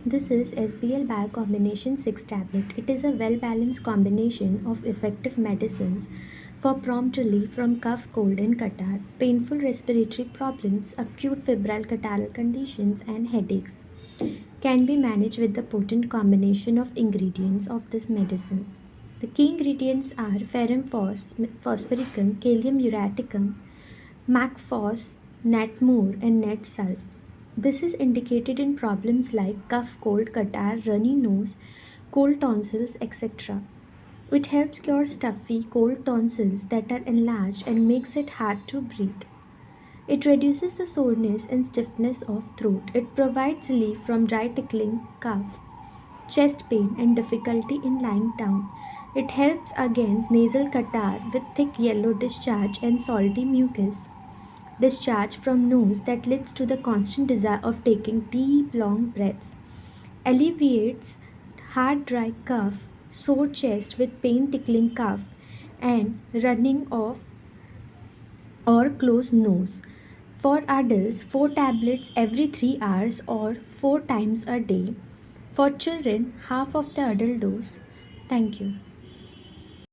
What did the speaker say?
This is Sbl Biocombination 6 tablet. It is a well-balanced combination of effective medicines for prompt relief from cough, cold and catarrh, painful respiratory problems, acute febrile catarrhal conditions and headaches. Can be managed with the potent combination of ingredients of this medicine. The key ingredients are ferrum phosphoricum, kalium uraticum, MacPhos, Netmore, and NetSulf. This is indicated in problems like cough, cold, catarrh, runny nose, cold tonsils, etc. It helps cure stuffy, cold tonsils that are enlarged and makes it hard to breathe. It reduces the soreness and stiffness of throat. It provides relief from dry tickling, cough, chest pain, and difficulty in lying down. It helps against nasal catarrh with thick yellow discharge and salty mucus discharge from nose that leads to the constant desire of taking deep long breaths, alleviates hard dry cough, sore chest with pain tickling cough, and running off or closed nose. For adults, 4 tablets every 3 hours or 4 times a day. For children, half of the adult dose. Thank you.